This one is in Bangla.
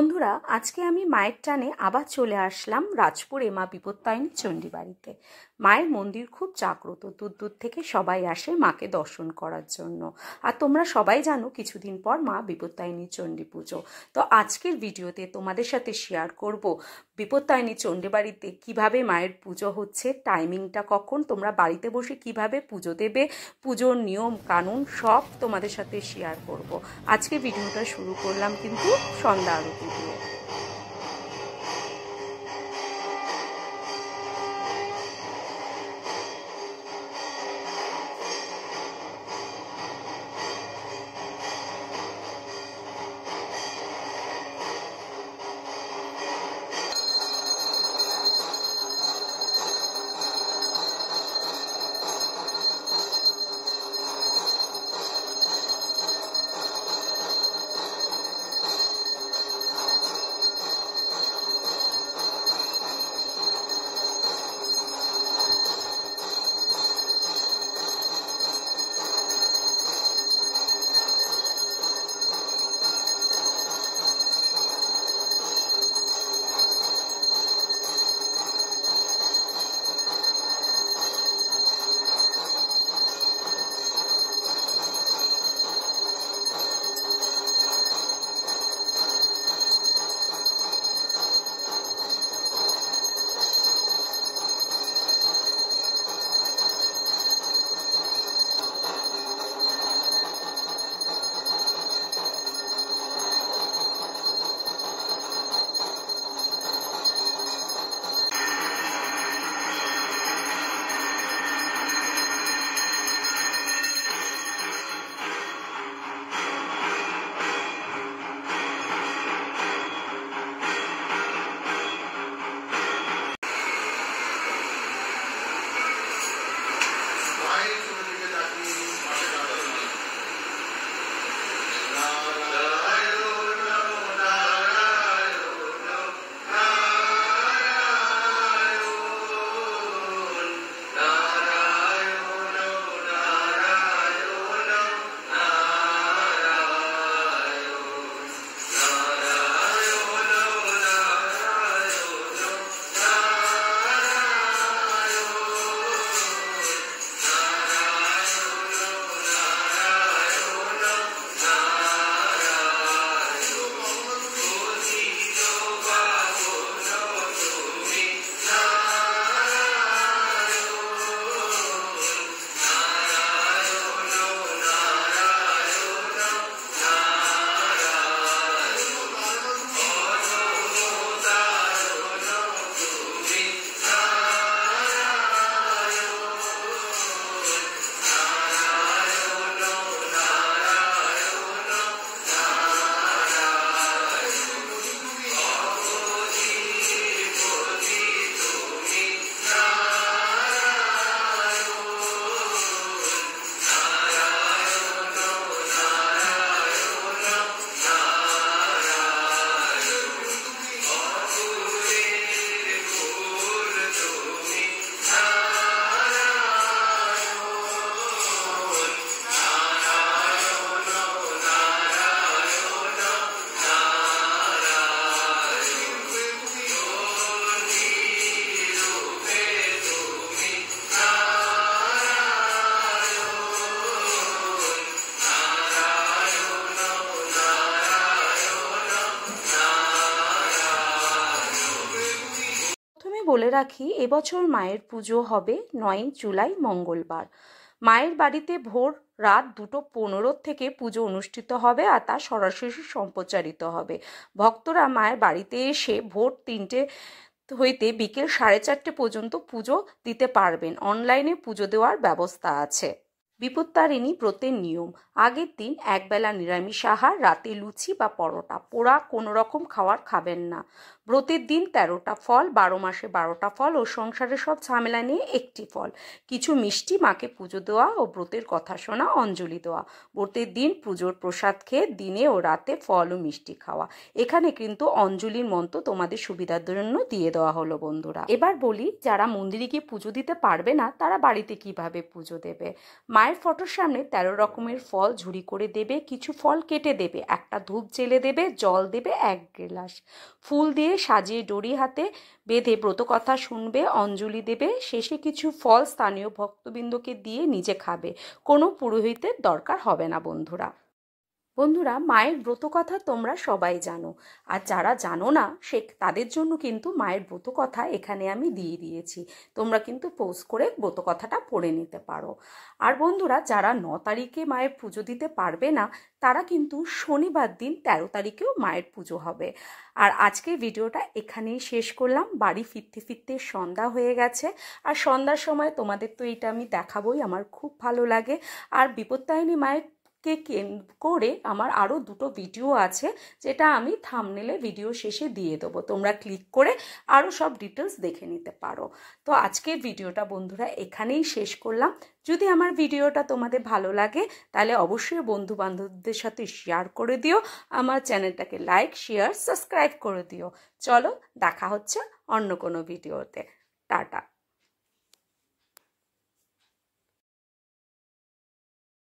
বন্ধুরা, আজকে আমি মায়ের টানে আবার চলে আসলাম রাজপুরে মা বিপত্তারিণী চণ্ডী বাড়িতে। মায়ের মন্দির খুব জাগ্রত, দূর দূর থেকে সবাই আসে মাকে দর্শন করার জন্য। আর তোমরা সবাই জানো কিছুদিন পর মা বিপত্তারিণী চণ্ডী পুজো। তো আজকের ভিডিওতে তোমাদের সাথে শেয়ার করব বিপত্তারিণী চণ্ডী বাড়িতে কীভাবে মায়ের পুজো হচ্ছে, টাইমিংটা কখন, তোমরা বাড়িতে বসে কিভাবে পুজো দেবে, পুজোর নিয়ম কানুন সব তোমাদের সাথে শেয়ার করব। আজকে ভিডিওটা শুরু করলাম কিন্তু সন্ধ্যা আরতি দিয়ে। বলে রাখি, এবছর মায়ের পুজো হবে 9 জুলাই মঙ্গলবার। মায়ের বাড়িতে ভোর রাত 2:15 থেকে পুজো অনুষ্ঠিত হবে আর তা সরাসরি সম্প্রচারিত হবে। ভক্তরা মায়ের বাড়িতে এসে ভোর 3টে হইতে বিকেল 4:30 পর্যন্ত পুজো দিতে পারবেন। অনলাইনে পুজো দেওয়ার ব্যবস্থা আছে। বিপত্তারিণী ব্রতের নিয়ম: আগের দিন একবেলা নিরামিষ আহার, রাতে লুচি বা পরোটা, পোড়া কোনো রকম খাবার খাবেন না। ব্রতের দিন 13টা ফল, 12 মাসে 12টা ফল ও সংসারের সব ঝামেলা নিয়ে একটি ফল, কিছু মিষ্টি, মাকে পুজো দেওয়া ও ব্রতের কথা শোনা, অঞ্জলি দেওয়া। ব্রতের দিন পুজোর প্রসাদ খেয়ে দিনে ও রাতে ফল ও মিষ্টি খাওয়া। এখানে কিন্তু অঞ্জলির মন্ত্র তোমাদের সুবিধার জন্য দিয়ে দেওয়া হলো বন্ধুরা। এবার বলি, যারা মন্দিরে গিয়ে পুজো দিতে পারবে না তারা বাড়িতে কিভাবে পুজো দেবে। মায়ের ফটোর সামনে 13 রকমের ফল ঝুড়ি করে দেবে, কিছু ফল কেটে দেবে, একটা ধূপ জেলে দেবে, জল দেবে 1 গ্লাস, ফুল দিয়ে সাজিয়ে ডোরি হাতে বেঁধে ব্রতকথা শুনবে, অঞ্জলি দেবে, শেষে কিছু ফল স্থানীয় ভক্তবৃন্দকে দিয়ে নিজে খাবে। কোনো পুরোহিতের দরকার হবে না বন্ধুরা। বন্ধুরা, মায়ের ব্রত কথা তোমরা সবাই জানো, আর যারা জানো না তাদের জন্য কিন্তু মায়ের ব্রত কথা এখানে আমি দিয়ে দিয়েছি। তোমরা কিন্তু পোস্ট করে ব্রত কথাটা পড়ে নিতে পারো। আর বন্ধুরা, যারা 9 তারিখে মায়ের পুজো দিতে পারবে না তারা কিন্তু শনিবার দিন 13 তারিখেও মায়ের পুজো হবে। আর আজকের ভিডিওটা এখানেই শেষ করলাম। বাড়ি ফিরতে ফিরতে সন্ধ্যা হয়ে গেছে, আর সন্ধ্যার সময় তোমাদের তো এটা আমি দেখাবোই, আমার খুব ভালো লাগে। আর বিপত্তারিণী মায়ের কে করে আমার আরও 2টো ভিডিও আছে, যেটা আমি থাম্বনেলে ভিডিও শেষে দিয়ে দেবো, তোমরা ক্লিক করে আরও সব ডিটেলস দেখে নিতে পারো। তো আজকের ভিডিওটা বন্ধুরা এখানেই শেষ করলাম। যদি আমার ভিডিওটা তোমাদের ভালো লাগে তাহলে অবশ্যই বন্ধু বান্ধবদের সাথে শেয়ার করে দিও, আমার চ্যানেলটাকে লাইক, শেয়ার, সাবস্ক্রাইব করে দিও। চলো, দেখা হচ্ছে অন্য কোনো ভিডিওতে। টাটা।